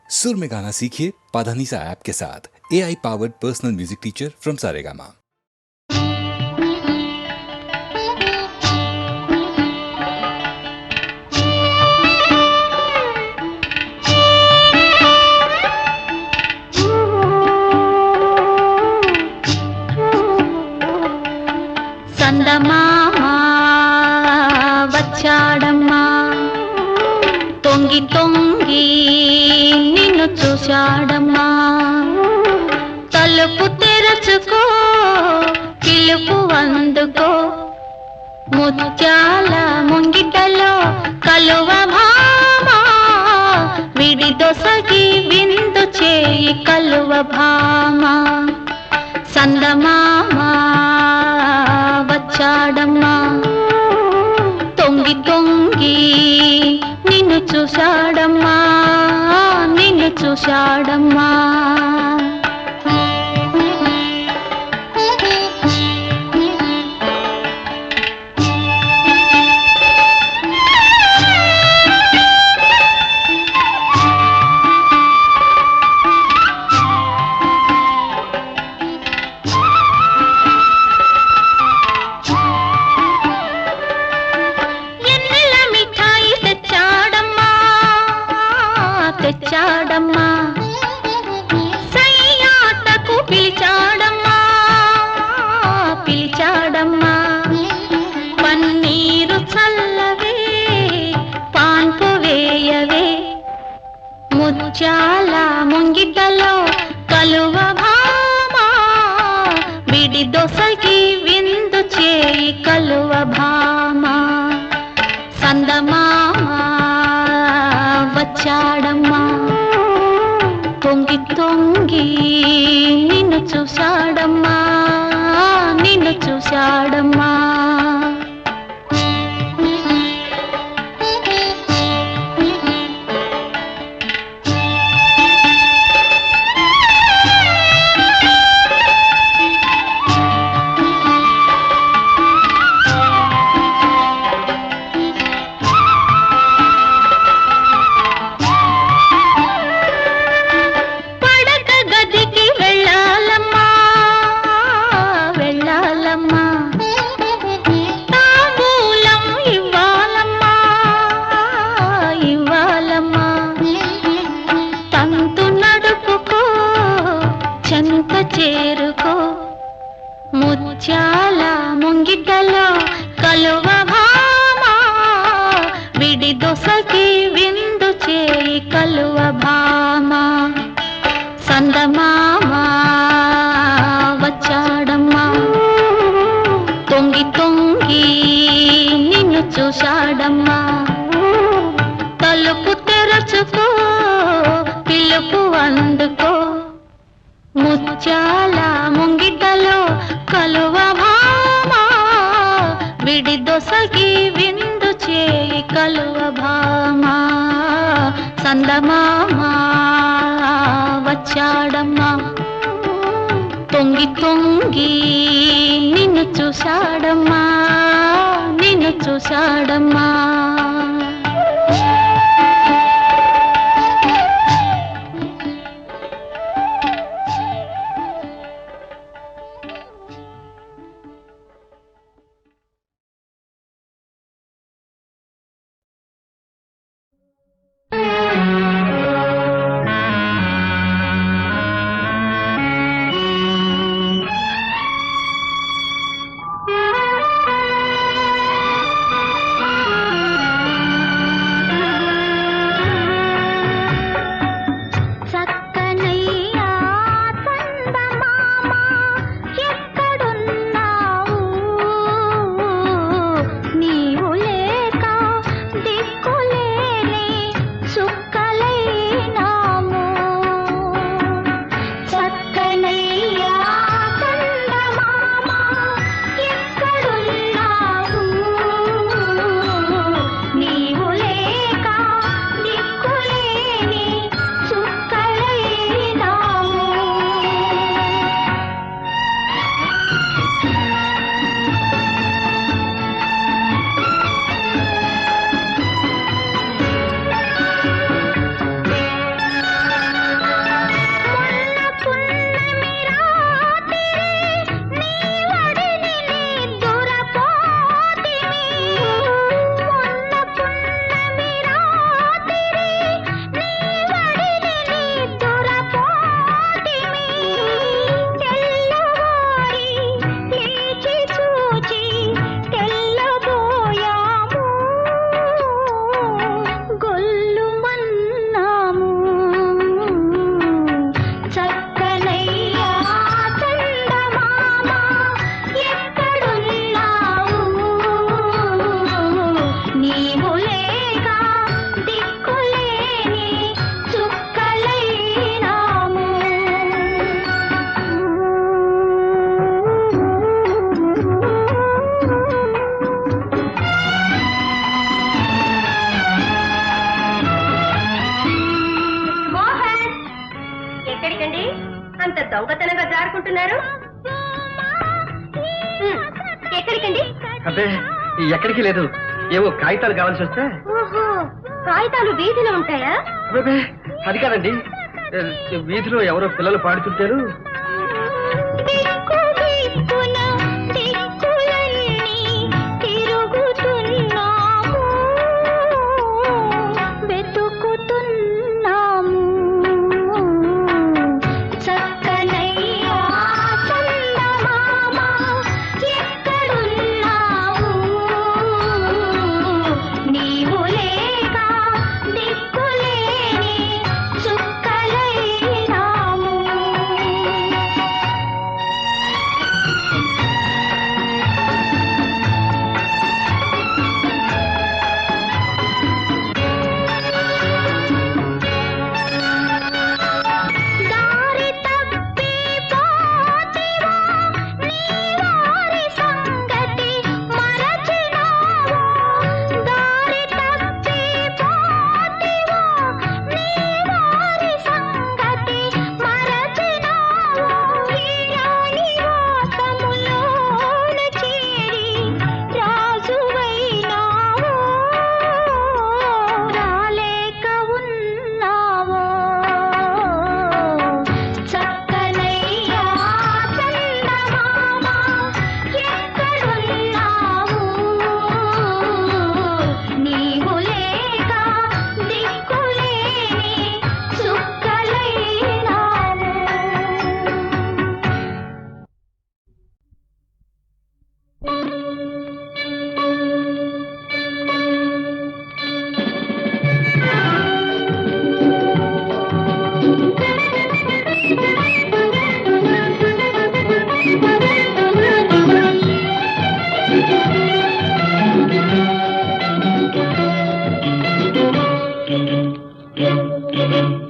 सुर में गाना सीखिए पाधानीसा ऐप के साथ। AI powered personal music teacher from Saregama. సందమామ వచ్చాడమ్మా తొంగి తొంగి నిన్ను చూశాడమ్మా తలుపు తెరచుకో పిలుపు అందుకో ముత్యాల ముంగిటలో కలువ భామ విడి దొసగి విందు చేయి కలువ భామ సందమామ వచ్చాడమ్మా తొంగి తొంగి నిన్ను చూశాడమ్మా నిన్ను చూశాడమ్మా తెచ్చాడమ్మా సయ్యాటకు పిలిచాడమ్మా పిలిచాడమ్మా పన్నీరు చల్లవే పాన్పు వేయవే ముత్యాల ముంగిటలో కలువ భామ విడి దొసగి విందు చేయి కలువ భామ సందమామ వచ్చాడమ్మా తొంగి తొంగి నిన్ను చూశాడమ్మా నిన్ను చూశాడమ్మా చేరుకో ముత్యాల ముంగిటలో కలువ భామ విడి దొసకి విందు చేయి కలువ భామ సందమామ వచ్చాడమ్మా తొంగి తొంగి నిన్ను చూశాడమ్మా తలుపు తెరచుకో పిలుపు అందుకో ముత్యాల ముంగిటలో కలువ భామ విడి దొసగి విందు చేయి కలువ భామ సందమామ వచ్చాడమ్మా తొంగి తొంగి నిన్ను చూశాడమ్మా నిన్ను చూశాడమ్మా ఎక్కడికండి అంత దొంగతనంగా జారుకుంటున్నారు? ఎక్కడికండి? అబ్బే ఎక్కడికి లేదు, ఏవో కాగితాలు కావాల్సి వస్తే. ఓహో, కాగితాలు వీధిలో ఉంటాయా? అబ్బే అది కాదండి, వీధిలో ఎవరో పిల్లలు పాడుతుంటారు.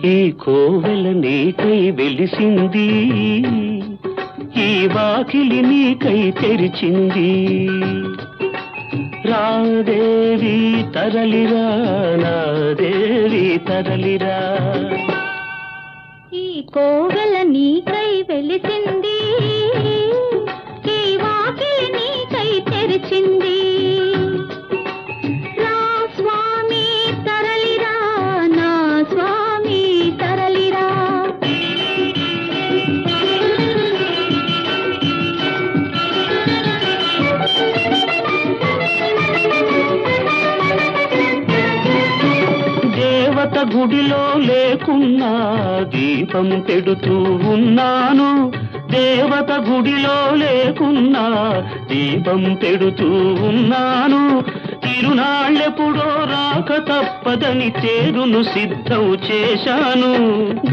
ఈ కోవెల నీకై వెలిసింది, ఈ వాకిలి నీకై తెరిచింది. రాదేవి తరలిరా, నా దేవి తరలిరా. ఈ కోవెల నీకై వెలిసింది, ఈ వాకిలి నీకై తెరిచింది. రా స్వామి తరలిరా, నా స్వామి తరలిరా. దేవత గుడిలో లేకున్నా దీపం పెడుతూ ఉన్నాను, దేవత గుడిలో లేకున్నా దీపం పెడుతూ ఉన్నాను. తిరునాళ్ళెప్పుడో రాక తప్పదని తేరును సిద్ధం చేశాను.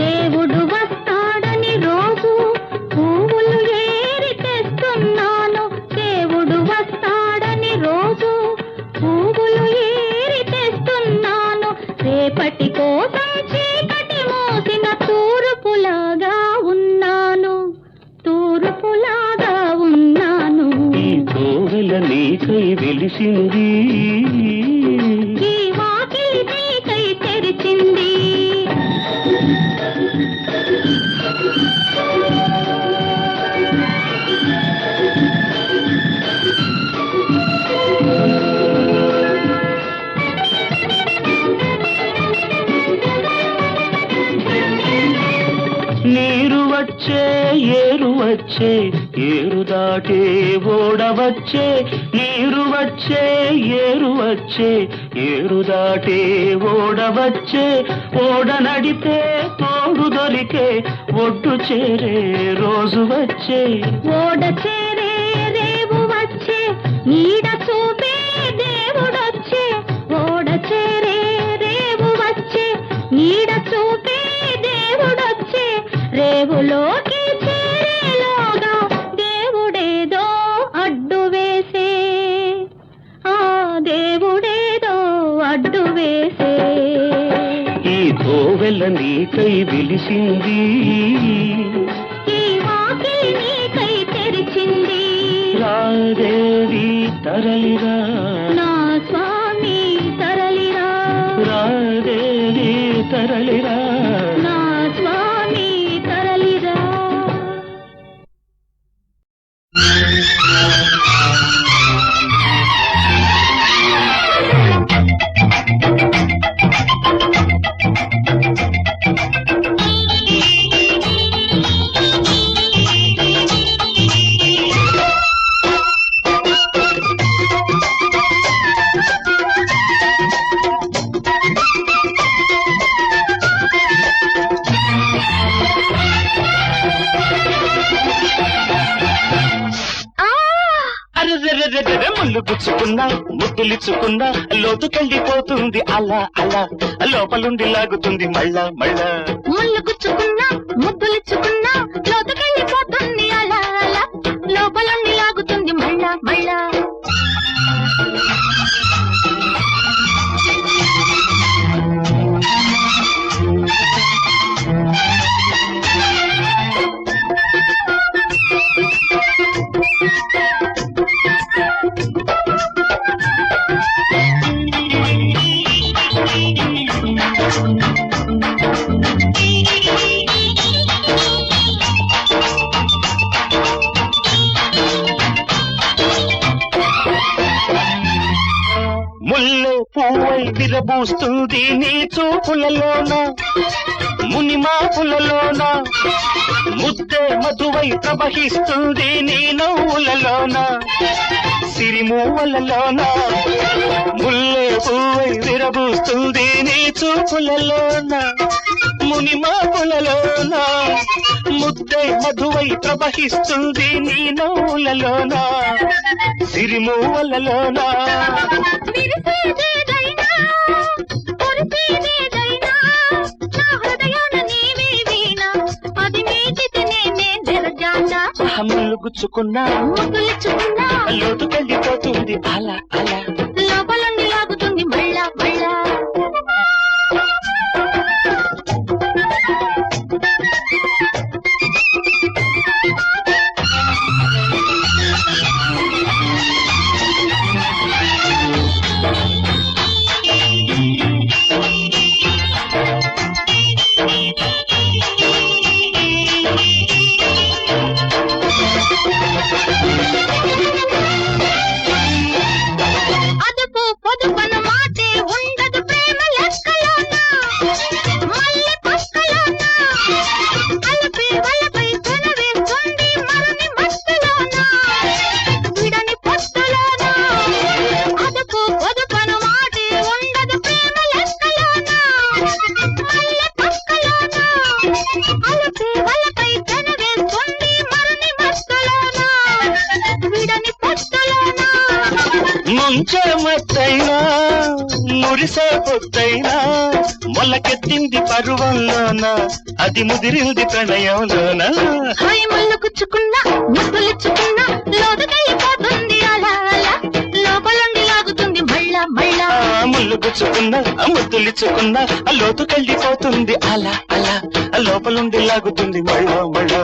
దేవుడు వస్తాడని రోజు పువ్వులు ఏరి తెస్తున్నాను, దేవుడు వస్తాడని రోజు పువ్వులు ఏరి తెస్తున్నాను. రేపటి కోసం చీకటి మోసిన తూర్పులాగా ఉన్నాను, తూర్పులాగా ఉన్నాను. ఈ కోవెల నీకై వెలిసింది, ఈ వాకిలి నీకై తెరిచింది. నీరు వచ్చే ఏరు వచ్చే, ఏరు దాటే ఓడవచ్చే. నీరు వచ్చే ఏరు వచ్చే, ఏరు దాటే ఓడవచ్చే. ఓడ నడితే తోడు దొరికే, ఒడ్డు చేరే రోజు వచ్చే. ఓడ చేరే రేవు వచ్చే, నీడ చూపే దేవుడొచ్చే. ఓడ చేరే రేవు వచ్చే, నీడ చూపే దేవుడొచ్చే. రేవులోకి చేరేలోగా దేవుడేదో అడ్డు వేసే, ఆ దేవుడేదో అడ్డు వేసే. ఈ కోవెల నీకై వెలిసింది, ఈ వాకిలి నీకై తెరిచింది. రాదేవి తరలిరా, నా స్వామి తరలిరా, రాదేవి తరలిరా. నా స్వామి తరలిరా. ముద్దులిచ్చుకున్నా ముద్దులిచ్చుకున్నా లోతుకెళ్ళిపోతుంది అలా అలా లోపలుండి లాగుతుంది మళ్ళా మళ్ళా ముళ్ళు గుచ్చుకున్నా ముద్దులిచ్చుకున్నా లోతుకెళ్ళిపోతుంది అలా అలా లోపలుండి లాగుతుంది మళ్ళా మళ్ళా ముల్లె పువ్వై విరబూస్తుంది నీ చూపులలోన మునిమాపులలోన ముద్దే మధువై ప్రవహిస్తుంది నీ నవ్వులలోన సిరిమూవలలోన ముల్లె పువ్వై విరబూస్తుంది నీ చూపులలోన మునిమాపులలోన ముద్దే మధువై ప్రవహిస్తుంది నీ నవ్వులలోన సిరిమూవలలోన విరిసేదేదైనా పొరిసేదేదైనా నా హృదయాన నీవే వీణ అది మీటితే నేనే జరజానా ముళ్ళు గుచ్చుకున్నా ముద్దులిచ్చుకున్నా లోతుకెళ్ళిపోతుంది అలా అలా లోపలుండి లాగుతుంది మళ్ళా మళ్ళా అదుపు పొదుపను మాటే ఉండదు ప్రేమ లెక్కలోనా మల్లె పక్కలోనా అలపే వలపై కొనవేస్తుంది మరని మస్తులోనా విడని పొత్తులోనా అదుపు పొదుపను మాటే ఉండదు ప్రేమ లెక్కలోనా మల్లె పక్కలోనా అలపే వలపై కొనవేస్తుంది మరని మస్తులోనా విడని పొత్తులోనా ముంచే మత్తైనా మురిసే పొత్తైనా మొలకెత్తింది పరువంలోన అది ముదిరింది ప్రణయంలోన హాయ్ ముళ్ళు గుచ్చుకున్నా ముద్దులిచ్చుకున్నా లోతుకెళ్ళిపోతుంది అలా అలా లోపలుండి లాగుతుంది మళ్ళా మళ్ళా ముళ్ళు గుచ్చుకున్నా ముద్దులిచ్చుకున్నా లోతుకెళ్ళిపోతుంది అలా అలా లోపలుండి లాగుతుంది మళ్ళా మళ్ళా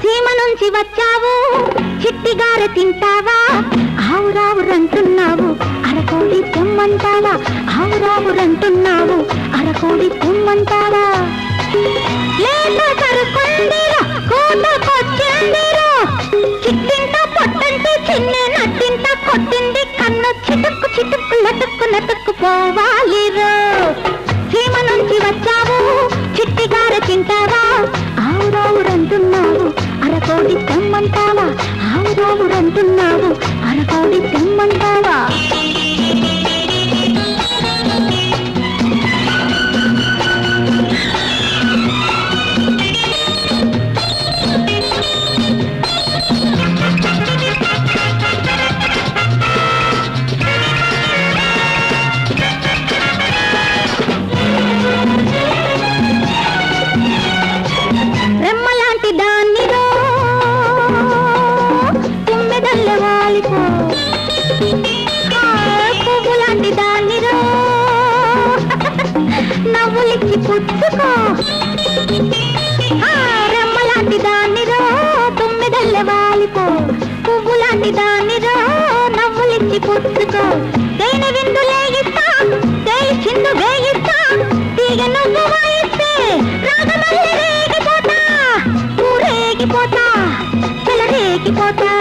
సీమ నుంచి వచ్చావు చిట్టిగారె తింటావా ఆవురావురంటున్నావు అరకోడి తెమ్మంటావా ఆవురావురంటున్నావు అరకోడి తెమ్మంటావా లేత సరుకుందిరా కూతకొచ్చిందిరా చిట్టింట పొట్టంటే చిన్నే నట్టింట కొట్టింది కన్ను చిటుక్కు చిటుక్కు నటుక్కు నటుక్కు పోవాలిరో సీమ నుంచి వచ్చావు చిట్టిగారె తింటావా ఆవురావురంటున్నావు అరకోడి తెమ్మంటావా ఆవురావురంటున్నావు అరకోడి తెమ్మంటావా రెమ్మలాంటి దాన్నిరో తుమ్మెదల్లె వాలిపో పువ్వులాంటి దాన్నిరో నవ్వులిచ్చి పుచ్చుకో రెమ్మలాంటి దాన్నిరో తుమ్మెదల్లె వాలిపో పువ్వులాంటి దాన్నిరో నవ్వులిచ్చి పుచ్చుకో తేనె విందు లేగిస్తా తేలి చిందు వేగిస్తా తీగ నువ్వు వాయిస్తే రాగమల్లి రేగిపోతా ఊరేగిపోతా చెలరేగిపోతా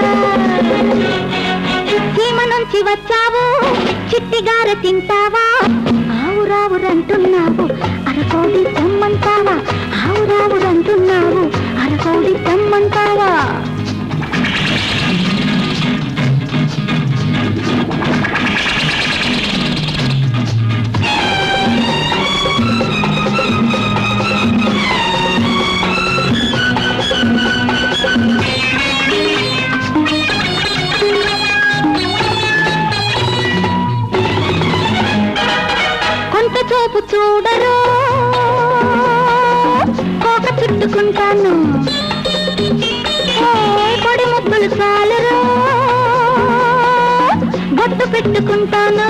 సీమ నుంచి వచ్చావు చిట్టిగారె తింటావా ఆవురావురంటున్నావు అరకోడి తెమ్మంటావా ఆవురావురంటున్నావు అరకోడి తెమ్మంటావా కొంత చూపు చూడరు కోక చుట్టుకుంటాను పొడి ముగ్గులు చాలరు బొట్టు పెట్టుకుంటాను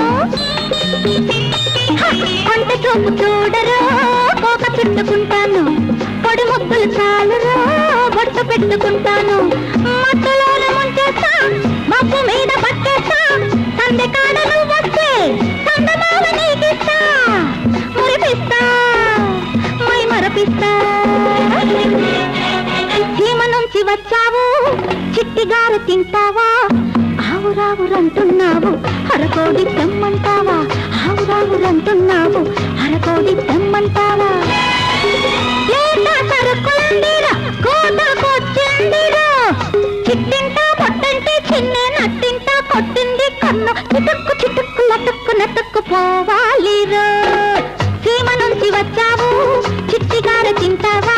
కొంత చూపు చూడరు కోక చుట్టుకుంటాను పొడి ముగ్గులు చాలరు బొట్టు పెట్టుకుంటాను మత్తులోన ముంచేస్తా మబ్బు మీద పట్టేస్తా సందె కాడలు వచ్చే సందమాల నీకిస్తా మురిపిస్తా మై మరపిస్తా సీమ నుంచి వచ్చావు చిట్టిగారు తింటావా ఆవురావురంటున్నావు అరకోడి తెమ్మంటావా ఆవురావురంటున్నావు అరకోడి తెమ్మంటావా లేత సరుకుందిరా కోటకొచ్చిందిరా చిట్టింటా పొట్టంటే చిన్నే నట్టింటా కొట్టింది కన్ను చిటుక్కు చిటుక్కు లటుక్కు నటుక్కు పోవాలిరో సీమ నుంచి వచ్చావు చిట్టిగార తింటావా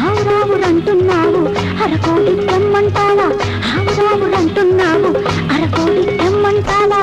ఆవురావురంటున్నావు అరకోడి తెమ్మంటావా ఆవురావురంటున్నావు అరకోడి తెమ్మంటావా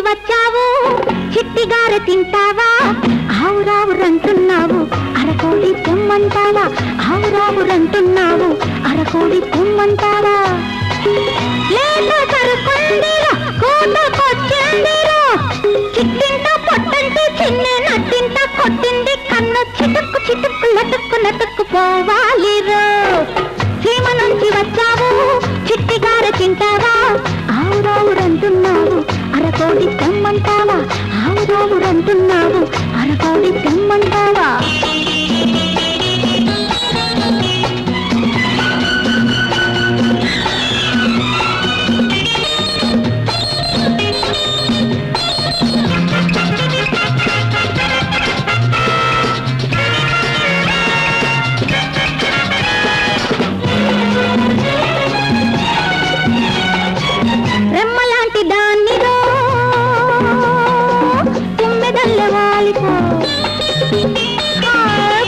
వచ్చావు చిట్టిగార తింటావా ఆవురావురంటున్నావు అరకోడి తెమ్మంటావా ఆవురావురంటున్నావు అరకోడి తెమ్మంటావా లేత సరుకుందిరా కోటకొచ్చిందిరా చిట్టింటా పొట్టంటే చిన్నే నట్టింటా కొట్టింది కన్ను చిటుక్కు చిటుక్కు లటుక్కు నటుక్కు పోవాలిరో సీమ నుంచి వచ్చావు చిట్టిగార తింటావా ఆవురావురంటున్నావు అరకోడి తెమ్మంటావా ఆవురావురంటున్నావు అరకోడి తెమ్మంటావా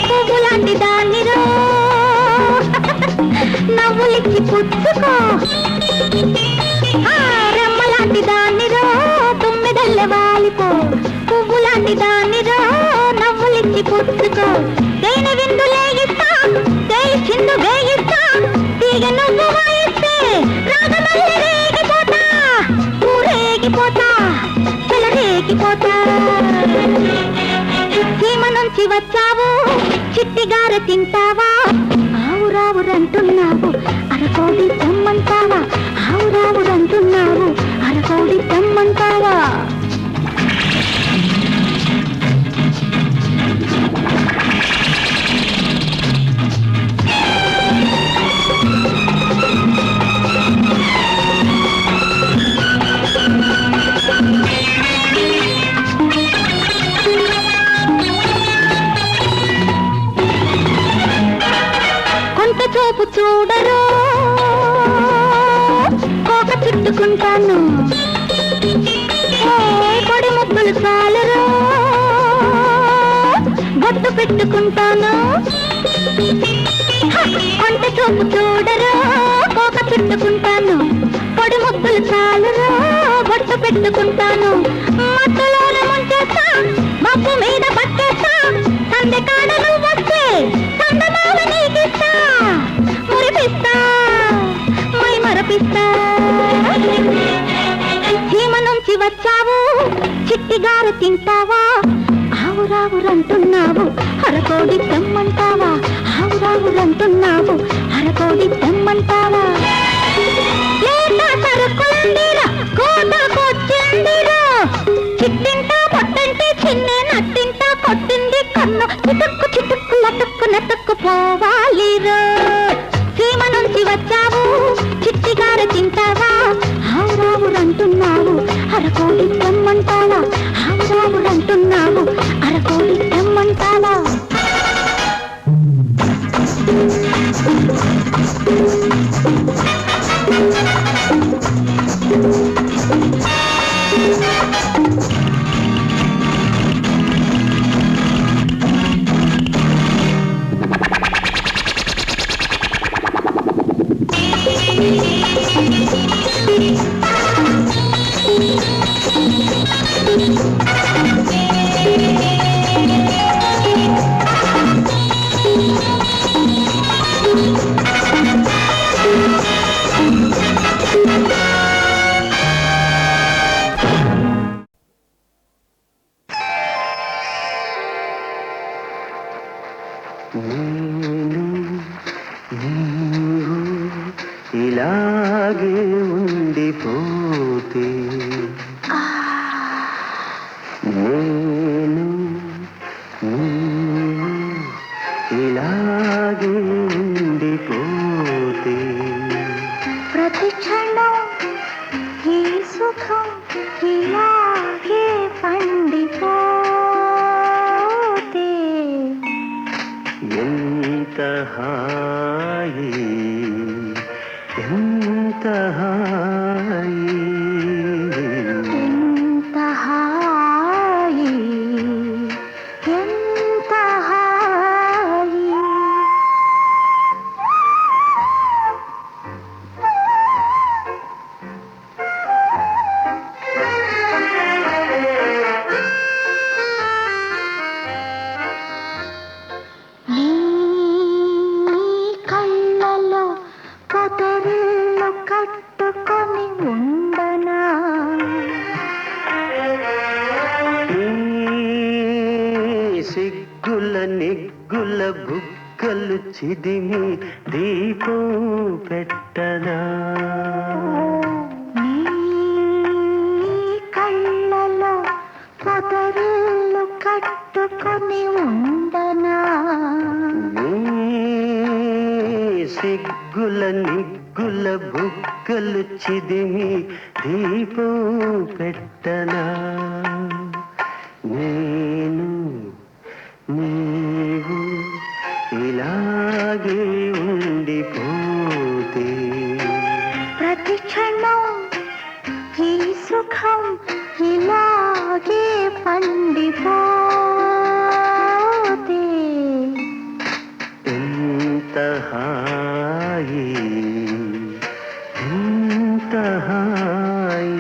పువ్వులాంటి దాన్నిరో నవ్వులిచ్చి పుచ్చుకో రెమ్మలాంటి దాన్నిరో తుమ్మెదల్లె వాలిపో పువ్వులాంటి దాన్నిరో నవ్వులిచ్చి పుచ్చుకో తేనె విందు లేగిస్తా తేలి చిందు వేయిస్తా తీగ నువ్వు వాయిస్తే రాగమల్లి రేగిపోతా ఊరేగిపోతా చెలరేగిపోతా సీమ నుంచి వచ్చావు చిట్టిగార తింటావా ఆవురావురంటున్నావు అరకోడి తెమ్మంటావా ఆవురావురంటున్నావు అరకోడి తెమ్మంటావా చూపు చూడరు కోక చుట్టుకుంటాను పొడి ముగ్గులు చాలరు పెట్టుకుంటాను కొంట చూపు చూడరు కోక చుట్టుకుంటాను పొడి ముద్దులు చాలురు బొట్టు పెట్టుకుంటాను మత్తులోన ముంచేస్తా మబ్బు మీద పట్టేస్తా సందె కాడలు వచ్చే సందమావ నీకిస్తా మురిపిస్తా మై మరపిస్తా సీమ నుంచి వచ్చావు చిట్టిగారు తింటావా ఆవురావురంటున్నావు అరకోడి తెమ్మంటావా ఆవురావురంటున్నావు అరకోడి తెమ్మంటావా లేత సరుకులందిరా కోటకొచ్చిందిరా చిట్టింటా పొట్టంటే చిన్నే నట్టింటా కొట్టింది కన్ను చిటుక్కు చిటుక్కు లటుక్కు నెట్టుక్కు పోవాలిరో సీమ నుంచి వచ్చావు చిట్టిగారు తింటావా ఆవురావురంటున్నావు అరకోడి తెమ్మంటావా ఆవురావురంటున్నావు అరకోడి తెమ్మంటావా ఇలాగే ఉండిపోతే నేను ఇలాగే ఉండిపోతే ప్రతి క్షణం ఈ సుఖం ఇలాగే పండిపోతే ఎంత హాయి ఎంత హాయి ఎంత హాయి ఎంత హాయి నీ కళ్ళలో పొదరిల్లు కట్టుకొని ఉండనా సిగ్గుల నిగ్గుల బుగ్గలు చిదిమి దీపం పెట్టనా నీ కళ్ళలో పొదరిల్లు కట్టుకొని ఉండనా సిగ్గుల నిగ్గుల బుగ్గలు చిదిమి దీపం పెట్టనా నేను నీవు ఇలాగే ఉండిపోతే ప్రతి క్షణం ఈ సుఖం ఇలాగే పండిపోతే ఎంత హాయి ఎంత హాయి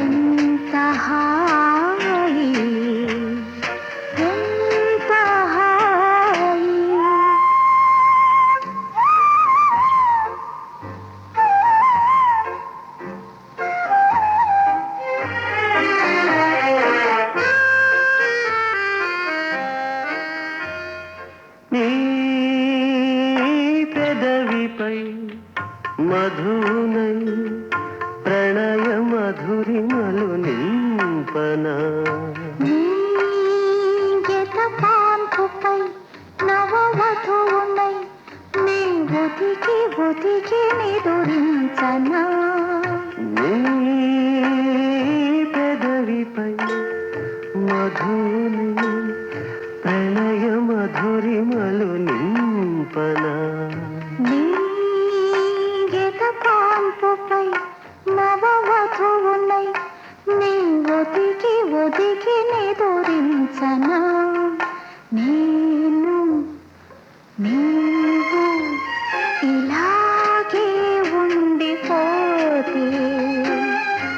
ఎంత హాయి ఎంత హాయి నీ పెదవిపై మధునై ప్రణయ మధురిమలు నింపనా నీ గెట పాన్పుపై నవవధువునై నీ ఒదిగి ఒదిగి నిదురించనా నీ పెదవిపై మధునై ప్రణయ మధురిమలు నింపనా నీ గెట పాన్పుపై నవవధువునై నీ ఒదిగి ఒదిగి నిదురించనా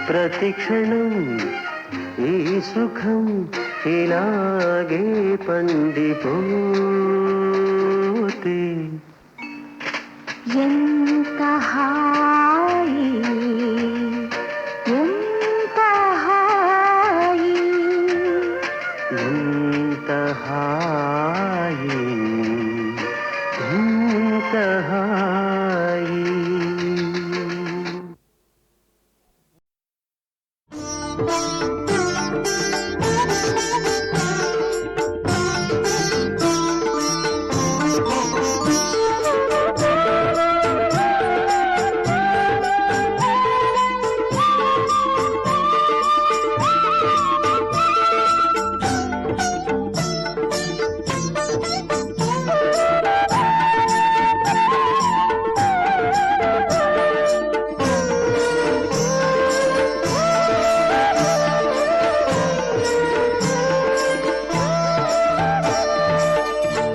ప్రతి క్షణం ఈ సుఖం ఇలాగే పండిపోతే ఎంత హాయి ఎంత హాయి ఎంత హాయి ఎంత హాయి.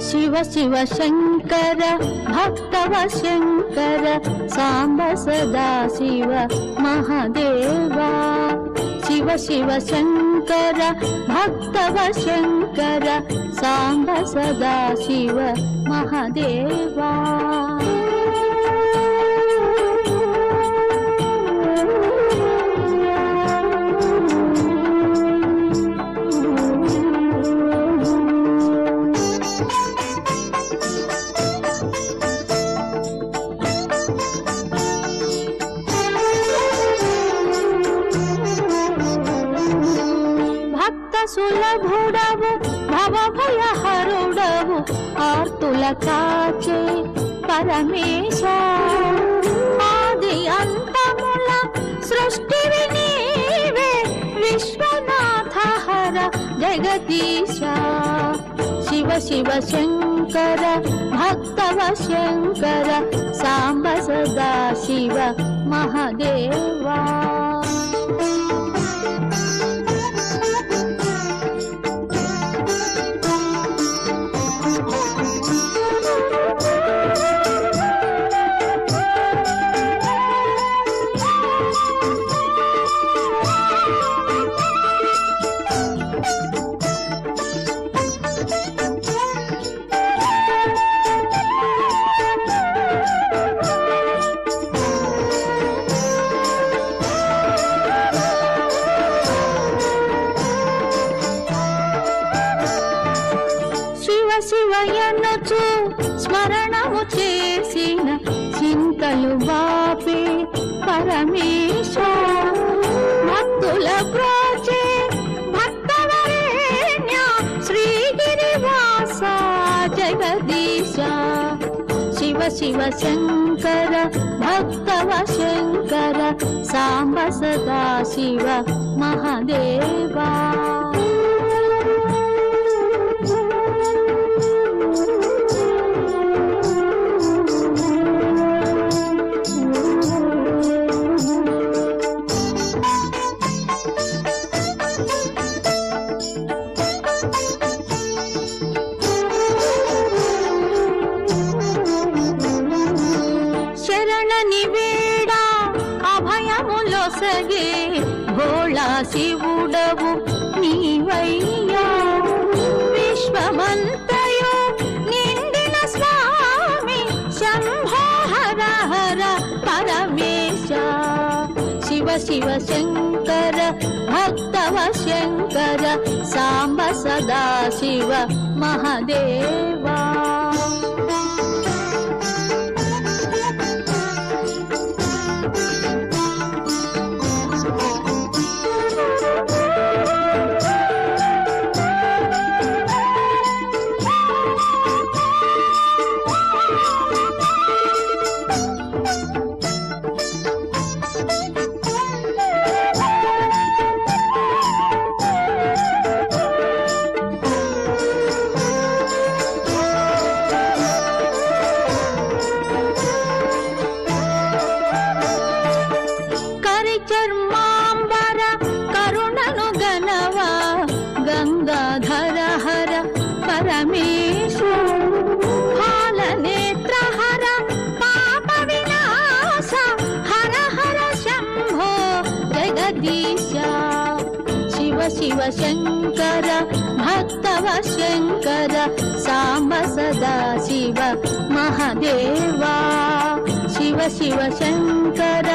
శివ శివ శంకర భక్తవ శంకర సాంబ సదా శివ మహాదేవా. శివ శివ శంకర భక్తవ శంకర సాంబ సదా శివ మహాదేవా. సులభుడవు భవ భయహరుడవు ఆర్తుల కాచే పరమేశ. ఆది అంతముల సృష్టివి నీవే విశ్వనాథ హర జగదీశ. శివ శివ శంకర భక్తవ శంకర సాంబ సదా శివ మహాదేవా. శివయనుచు స్మరణము చేసిన చింతలు బాపే పరమేశ. భక్తుల బ్రోచే భక్తవరేణ్య శ్రీగిరివాస జగదీశ. శివ శివ శంకర భక్తవ శంకర సాంబ సదా శివ మహాదేవా. సగే భోళా శివుడవు నీవయ్యా. విశ్వమంతయు నిండిన స్వామి శంభో హర హర పరమేశ. శివ శివ శంకర భక్తవ శంకర సాంబ సదా శివ మహాదేవా. శివ శంకర భక్తవ శంకర సాంబ సదా శివ మహదేవా శివ శివ శంకర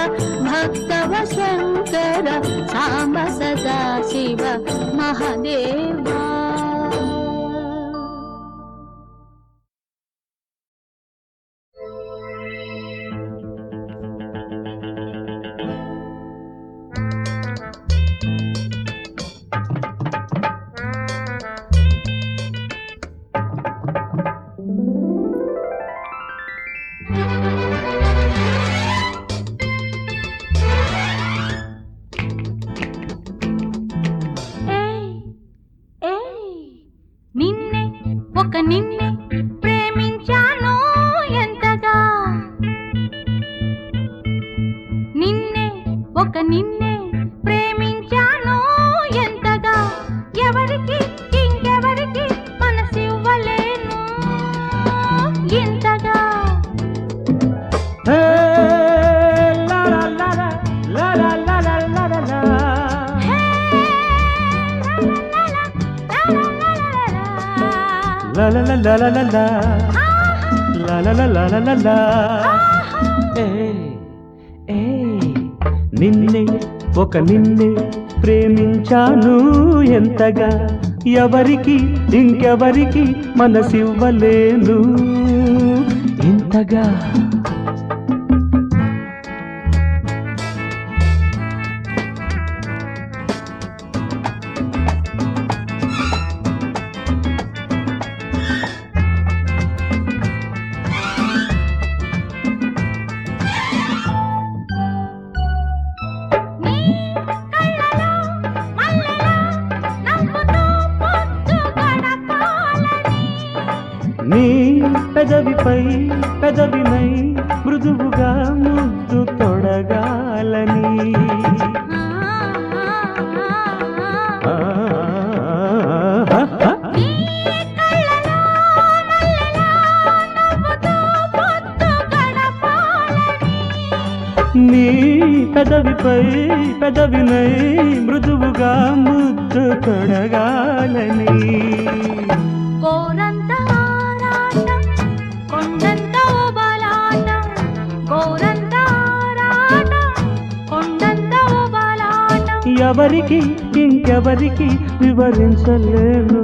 భక్తవ శంకర సాంబ సదా శివ మహదేవా. నిన్నే ఒక నిన్నే ప్రేమించాను ఎంతగా నిన్నే ఒక నిన్నే ప్రేమించాను ఎంతగా ఎవరికి ఇంకెవరికి మనసివ్వలేను ఇంతగా La la la la la la la la la la la la la la. నిన్నే ఒక నిన్నే ప్రేమించాను ఎంతగా ఎవరికి ఇంకెవరికి మనసివ్వలేను ఇంతగా. నీ పెదవిపై పెదవినై మృదువుగా ముద్దు తొడగాలని నీ పెదవిపై పెదవినై మృదువుగా ముద్దు తొడగాలని. ఎవరికి ఇంకెవరికి వివరించలేను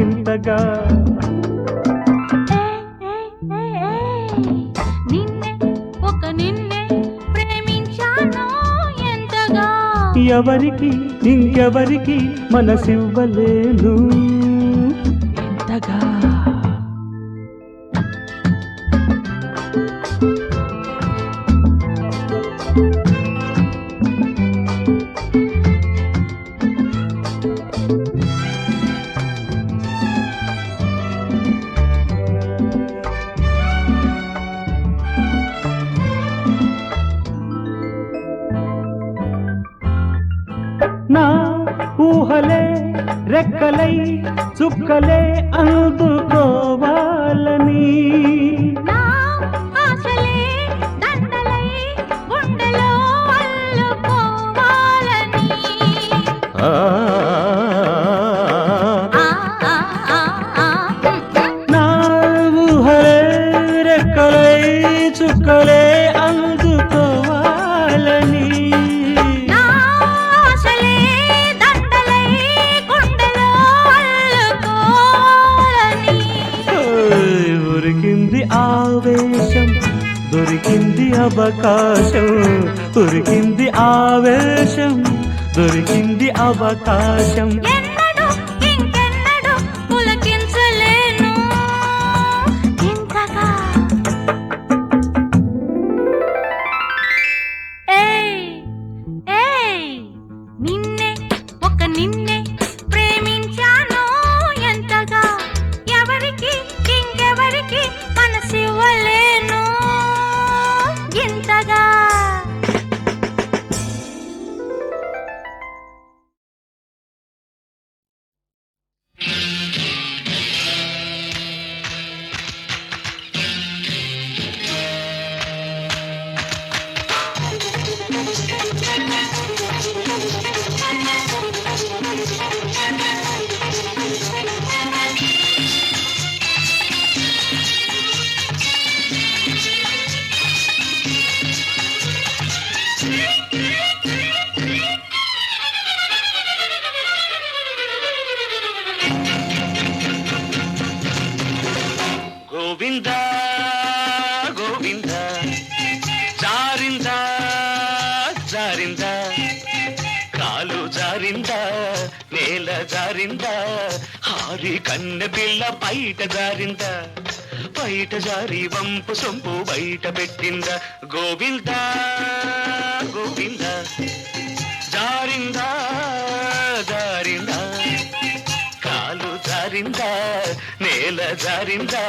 ఇంతగా. నిన్నే ఒక నిన్నే ప్రేమించాను ఎంతగా ఎవరికి ఇంకెవరికి మనసివ్వలేను ఇంతగా. నా ఊహలే రెక్కలై చుక్కలే అందుకోవాలని నా ఆశలే దండలై గుండెలో అల్లుకోవాలని. నా ఊహలే రెక్కలై చుక్కలే అందుకోవాలని. ఆవేశం దొరికింది అవకాశం దొరికింది ఆవేశం దొరికింది అవకాశం. గోవింద జారిందా జారిందా కాలు జారిందా నేల జారిందా హారి కన్నె పిల్ల బయట జారిందా బయట జారి వంపు సొంపు బయట పెట్టిందా గోవింద గోవింద జారిందా జారిందా కాలు జారిందా నేల జారిందా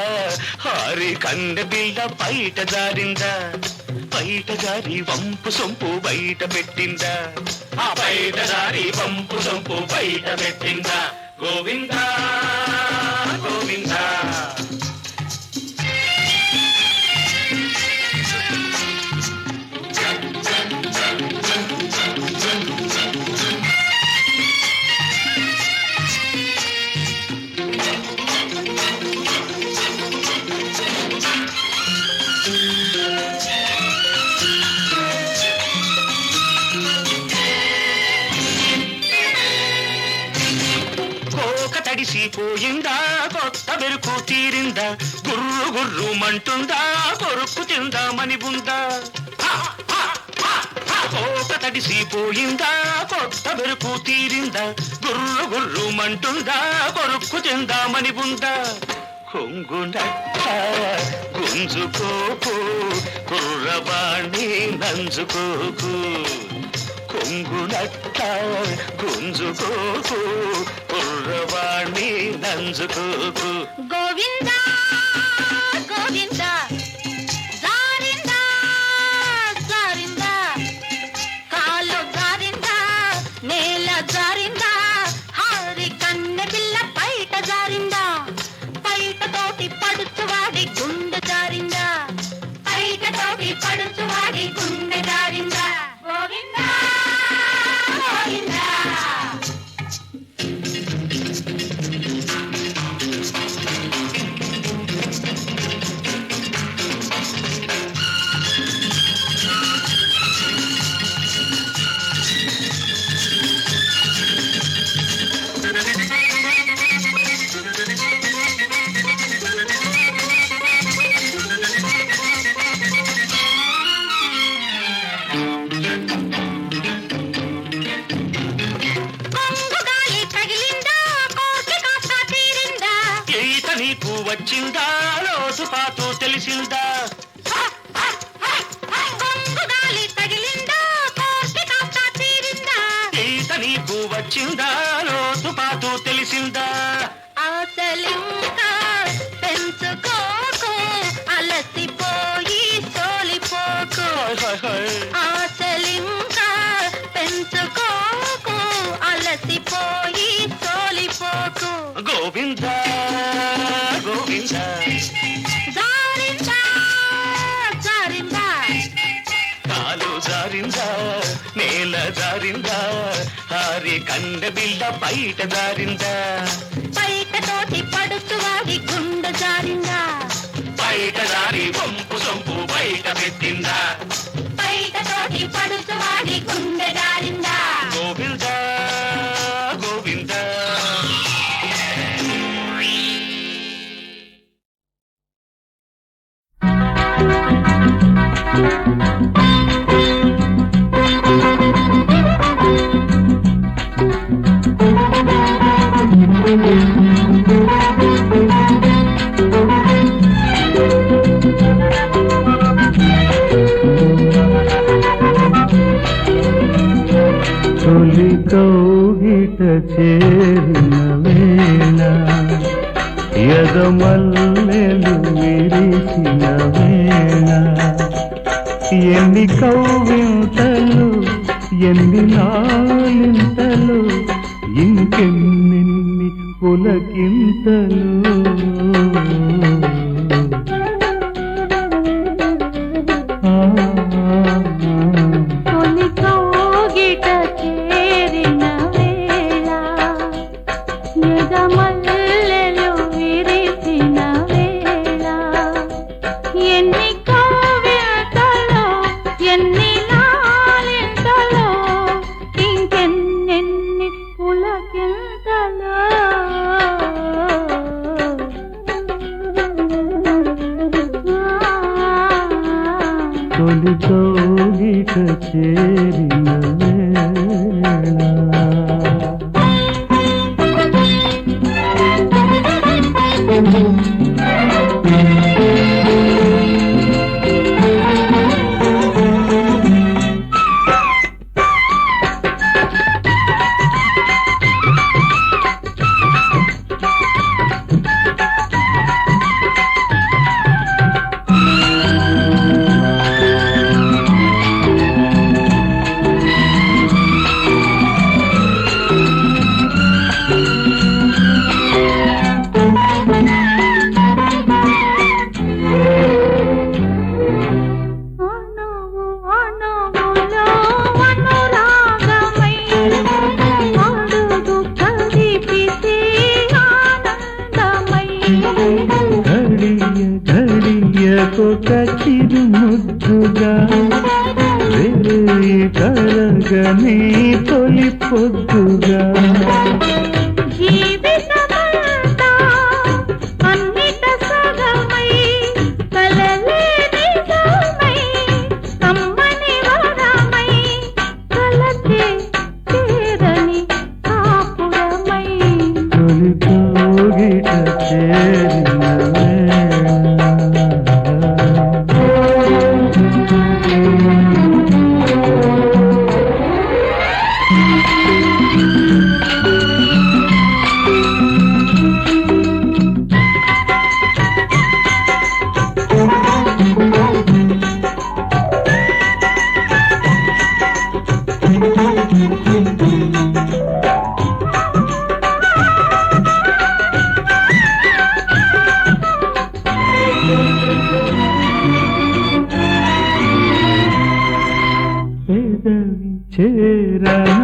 హారి కన్నె పిల్ల బయట జారిందా బయట జారి వంపు సొంపు బయట పెట్టిందా ఆ బయట జారి వంపు సొంపు బయట పెట్టిందా గోవింద గోవింద తడిసిపోయిందా కొత్త బెరుకు తీరిందా గుర్రు గుర్రు మంటుందా కొరుక్కు తిందామని ఉందా కోక తడిసిపోయిందా కొత్త బెరుకు తీరిందా గుర్రు గుర్రు మంటుందా కొరుక్కు తిందామని ఉందా కొంగునట్ట గుంజుకోకు కుర్రవాణి నంజుకోకు కొంగునట్ట గుంజుకోకు కుర్రవాణి నంజుకోకు గోవిందా గోవిందా జారిందా జారిందా కాలు జారిందా నేల జారిందా హారి కన్నె పిల్ల బయట జారిందా బయట తోటి పడుచువాడి గుండె జారిందా బయట తోటి పడుచువాడి గుండె జారిందా గోవిందా గోవిందా నీకు వచ్చిందా లోతు పాతు తెలిసిందా ఈత నీకు వచ్చిందా లోతు పాతు తెలిసిందా ఆశలింకా పెంచుకోకు అలసిపోయి సోలిపోకు ఆశలింకా పెంచుకోకు అలసిపోయి సోలిపోకు గోవింద గోవింద జారిందా జారిందా కాలు జారిందా నేల జారిందా హారి కండ బిళ్ళ బయట జారిందా బయట తోటి పడుచువాడి గుండె జారిందా బయట జారి వంపు సొంపు బయట పెట్టిందా బయట తోటి పడుచువాడి గుండె జారిందా గోవింద గోవింద తొలి కౌగిట చేరిన వేళ ఎదమల్లెలు విరిసిన వేళ ఎన్ని కౌవింతలు ఎన్ని నాలింతలు ఇంకెన్నెన్ని పులకింతలు తొలి కౌగిట చేరిన వేళ ఎదమల్లెలు విరిసిన వేళ ఎన్ని కవ్వింతలో ఎన్ని నాలింతలో ఇంకెన్నెన్ని పులకింతలో తొలి కౌగిట చేరిన వేళ అణువు అణువులో అనురాగమై అడుగు కదిపితే ఆనందమై ఘడియకొక చిరు ముద్దుగా కలగని తొలి పొద్దుగా జీవితమంతా అన్నిట సగమై కలలే నిజమై కమ్మని వరమై కలతే చేరని కాపురమై తొలి కౌగిట చేరిన పెదవి చేరనా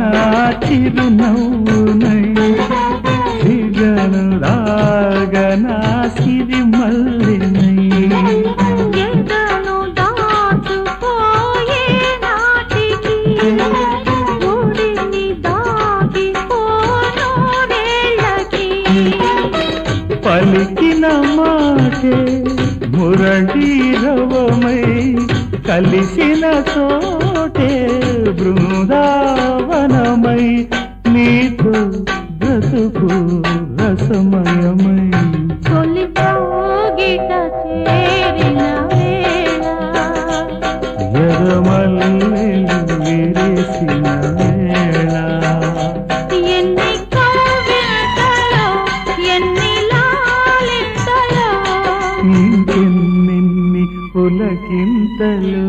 చిరునవ్వునై సిగనులాగనా సిరి మల్లినై ఎదను దాచుకోయే నాటికి ఒడిని దాగిపోను వేళకి పలికిన మాటే మురళీరవమై కలిసిన చోటే బృందావనమై నీతో బ్రతుకు రసమయమై తొలి కౌగిట చేరిన వేళ ఎర్రమల్లెలు విరిసిన వేళ ఎన్ని కవితలో ఎన్ని లాలింతలో ఇంకెన్ని పులకింతలు